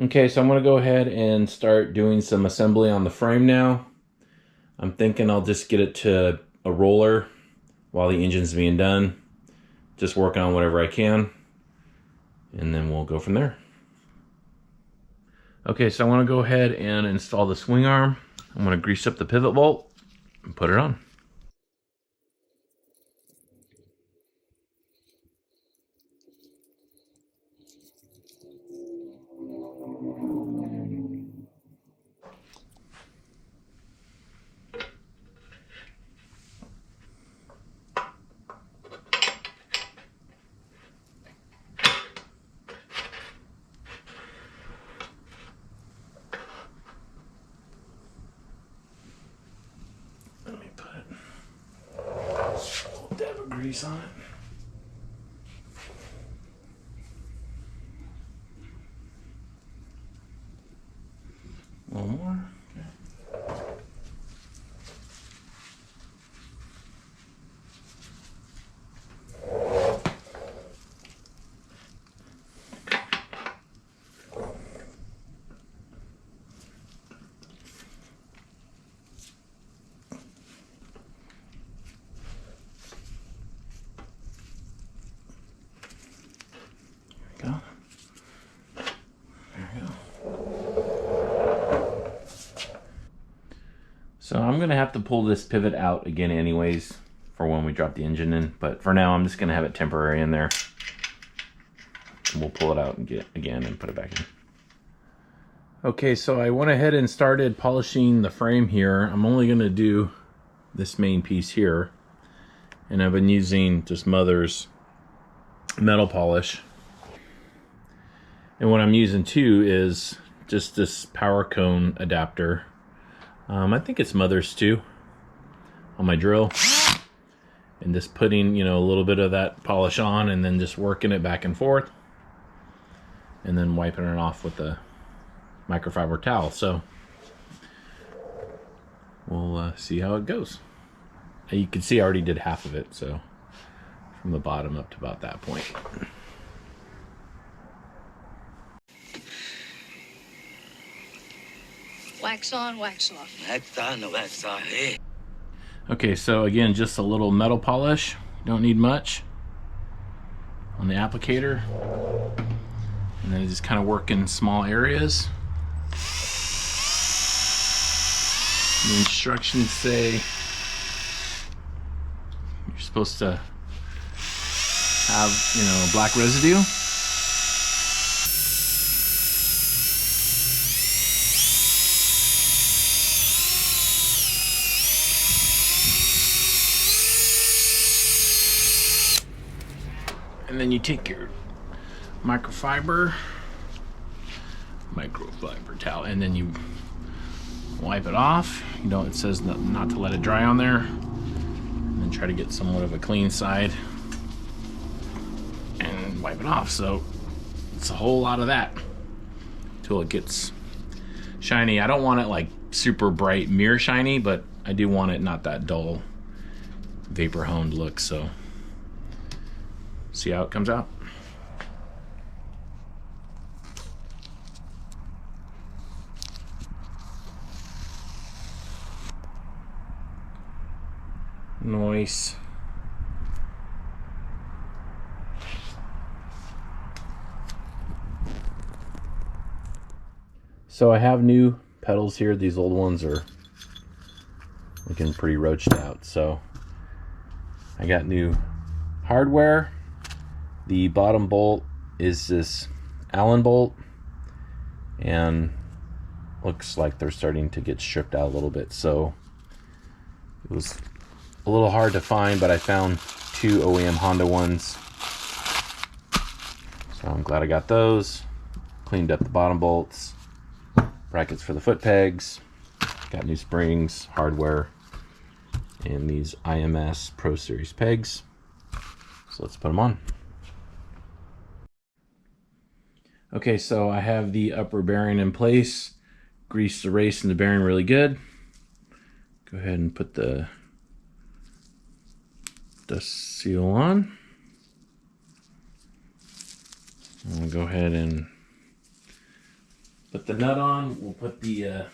Okay, so I'm going to go ahead and start doing some assembly on the frame now. I'm thinking I'll just get it to a roller while the engine's being done. Just working on whatever I can, and then we'll go from there. Okay, so I want to go ahead and install the swing arm. I'm going to grease up the pivot bolt and put it on. Let me put a little dab of grease on it. A little more. Okay. Go. There we go. So I'm gonna have to pull this pivot out again anyways for when we drop the engine in, but for now I'm just gonna have it temporary in there. And we'll pull it out and get again and put it back in. Okay, so I went ahead and started polishing the frame here. I'm only gonna do this main piece here, and I've been using just Mother's metal polish. And what I'm using too is just this power cone adapter. I think it's Mother's too, on my drill. And just putting, a little bit of that polish on and then just working it back and forth. And then wiping it off with the microfiber towel. So we'll see how it goes. You can see I already did half of it, so from the bottom up to about that point. Wax on, wax off. Wax on, wax off. Hey. Okay, so again, just a little metal polish. Don't need much on the applicator. And then just kind of work in small areas. The instructions say you're supposed to have, black residue. And then you take your microfiber towel and then you wipe it off. It says not to let it dry on there. And then try to get somewhat of a clean side and wipe it off. So it's a whole lot of that till it gets shiny. I don't want it like super bright mirror shiny, but I do want it not that dull vapor honed look. So see how it comes out. Nice. So I have new pedals here. These old ones are looking pretty roached out. So I got new hardware. The bottom bolt is this Allen bolt, and looks like they're starting to get stripped out a little bit. So it was a little hard to find, but I found two OEM Honda ones. So I'm glad I got those. Cleaned up the bottom bolts, brackets for the foot pegs, got new springs, hardware, and these IMS Pro Series pegs. So let's put them on. Okay, so I have the upper bearing in place. Greased the race and the bearing really good. Go ahead and put the dust seal on. I'm gonna go ahead and put the nut on. We'll put the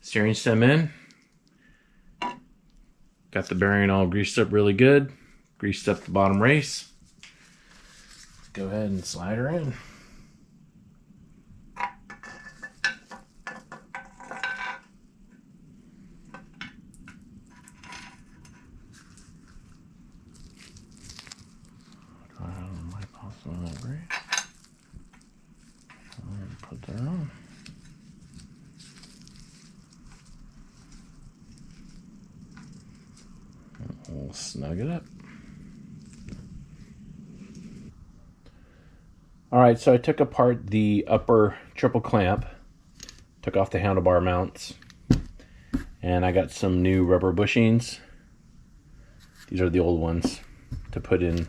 steering stem in. Got the bearing all greased up really good. Greased up the bottom race. Go ahead and slide her in. Put that on. We'll snug it up. Alright, so I took apart the upper triple clamp, took off the handlebar mounts, and I got some new rubber bushings. These are the old ones to put in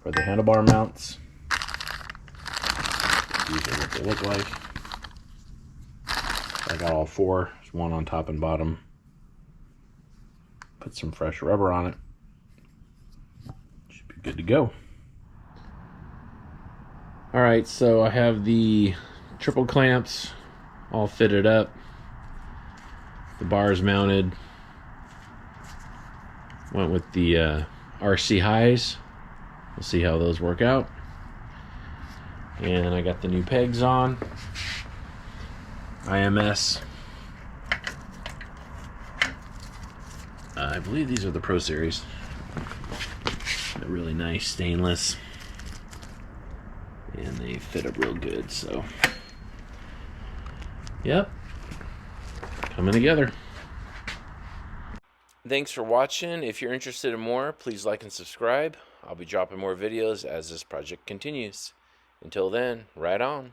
for the handlebar mounts. These are what they look like. I got all four. There's one on top and bottom. Put some fresh rubber on it. Should be good to go. Alright, so I have the triple clamps all fitted up. The bars mounted. Went with the RC highs. We'll see how those work out. And I got the new pegs on. IMS. I believe these are the Pro Series. They're really nice, stainless. And they fit up real good, so. Yep. Coming together. Thanks for watching. If you're interested in more, please like and subscribe. I'll be dropping more videos as this project continues. Until then, ride on.